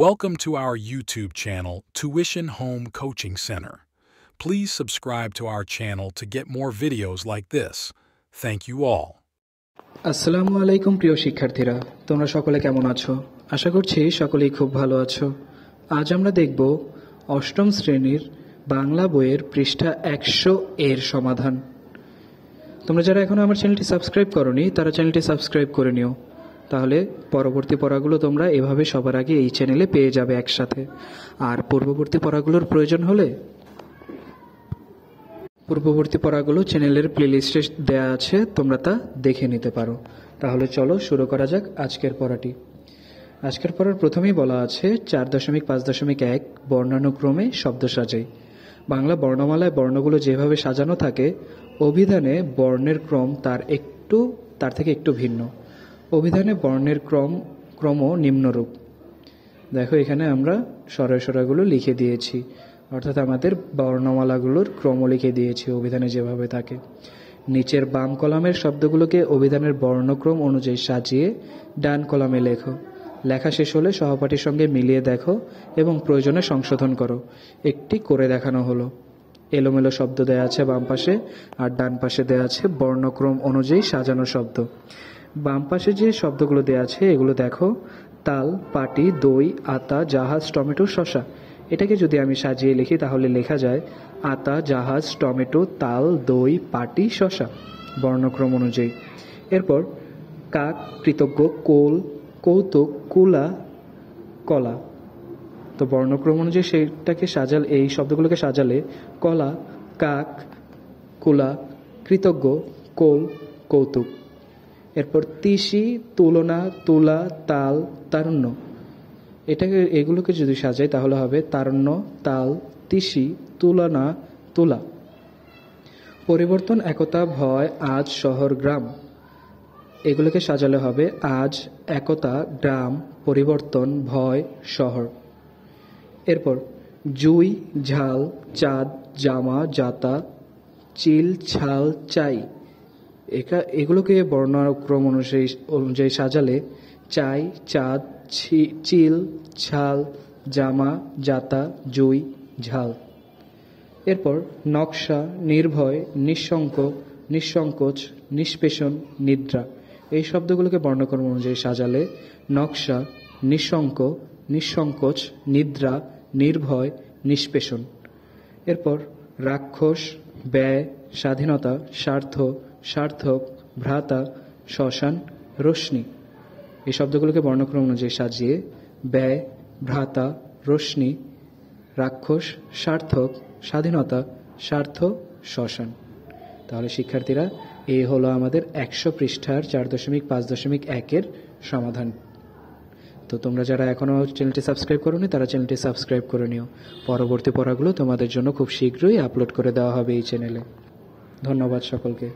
Welcome to our YouTube channel, Tuition Home Coaching Center. Please subscribe to our channel to get more videos like this. Thank you all. আসসালামু আলাইকুম প্রিয় শিক্ষার্থীরা, তোমরা সকলে কেমন আছো? আশা করছি সকলেই খুব ভালো আছো। আজ আমরা দেখব অষ্টম শ্রেণীর বাংলা বইয়ের পৃষ্ঠা 100 এর সমাধান। তোমরা যারা এখনো আমার চ্যানেলটি সাবস্ক্রাইব করোনি তারা চ্যানেলটি সাবস্ক্রাইব করে নিও, তাহলে পরবর্তী পড়াগুলো তোমরা এভাবে সবার আগে এই চ্যানেলে পেয়ে যাবে একসাথে। আর পূর্ববর্তী পড়াগুলোর প্রয়োজন হলে পূর্ববর্তী পড়াগুলো চ্যানেলের প্লেলিস্টে দেওয়া আছে, তোমরা তা দেখে নিতে পারো। তাহলে চলো শুরু করা যাক আজকের পড়াটি। আজকের পড়ার প্রথমেই বলা আছে 4.5.1 বর্ণানুক্রমে শব্দ সাজাই। বাংলা বর্ণমালায় বর্ণগুলো যেভাবে সাজানো থাকে, অভিধানে বর্ণের ক্রম তার থেকে একটু ভিন্ন। অভিধানে বর্ণের ক্রম নিম্নরূপ। দেখো এখানে আমরা সরাসরাগুলো লিখে দিয়েছি, অর্থাৎ আমাদের বর্ণমালাগুলোর ক্রম লিখে দিয়েছি অভিধানে যেভাবে থাকে। নিচের বাম কলামের শব্দগুলোকে অভিধানের বর্ণক্রম অনুযায়ী সাজিয়ে ডান কলামে লেখো। লেখা শেষ হলে সহপাঠীর সঙ্গে মিলিয়ে দেখো এবং প্রয়োজনে সংশোধন করো। একটি করে দেখানো হলো। এলোমেলো শব্দ দেয়া আছে বাম পাশে, আর ডান পাশে দেয়া আছে বর্ণক্রম অনুযায়ী সাজানো শব্দ। বাম পাশে যে শব্দগুলো দেয়া আছে এগুলো দেখো: তাল, পাটি, দই, আতা, জাহাজ, টমেটো, শসা। এটাকে যদি আমি সাজিয়ে লিখি তাহলে লেখা যায় আতা, জাহাজ, টমেটো, তাল, দই, পাটি, শসা, বর্ণক্রম অনুযায়ী। এরপর কাক, কৃতজ্ঞ, কোল, কৌতুক, কুলা, কলা। তো বর্ণক্রম অনুযায়ী সেটাকে এই শব্দগুলোকে সাজালে কলা, কাক, কুলা, কৃতজ্ঞ, কোল, কৌতুক। এরপর তিসি, তুলনা, তুলা, তাল, তারুণ্য। এগুলোকে যদি সাজাই তাহলে হবে তারুণ্য, তাল, তিসি, তুলনা, তুলা। পরিবর্তন, একতা, ভয়, আজ, শহর, গ্রাম। এগুলোকে সাজালে হবে আজ, একতা, গ্রাম, পরিবর্তন, ভয়, শহর। এরপর জুই, ঝাল, চাঁদ, জামা, জাতা, চিল, ছাল, চাই। এগুলোকে বর্ণক্রম অনুযায়ী সাজালে চাই, চাঁদ, চিল, ছাল, জামা, জাতা, জুই, ঝাল। এরপর নকশা, নির্ভয়, নিঃশঙ্ক, নিঃসংকোচ, নিষ্পেষণ, নিদ্রা। এই শব্দগুলোকে বর্ণক্রম অনুযায়ী সাজালে নকশা, নিঃশঙ্ক, নিঃসংকোচ, নিদ্রা, নির্ভয়, নিষ্পেষণ। এরপর রাক্ষস, ব্যয়, স্বাধীনতা, স্বার্থ, সার্থক, ভ্রাতা, শ্মশান, রশ্মি। এই শব্দগুলোকে বর্ণক্রম অনুযায়ী সাজিয়ে ব্যয়, ভ্রাতা, রশ্মি, রাক্ষস, সার্থক, স্বাধীনতা, স্বার্থ, শ্মশান। তাহলে শিক্ষার্থীরা, এই হলো আমাদের 100 পৃষ্ঠার 4.5.1 সমাধান। তো তোমরা যারা এখনও চ্যানেলটি সাবস্ক্রাইব করোনি তারা চ্যানেলটি সাবস্ক্রাইব করে নিও। পরবর্তী পড়াগুলো তোমাদের জন্য খুব শীঘ্রই আপলোড করে দেওয়া হবে এই চ্যানেলে। ধন্যবাদ সকলকে।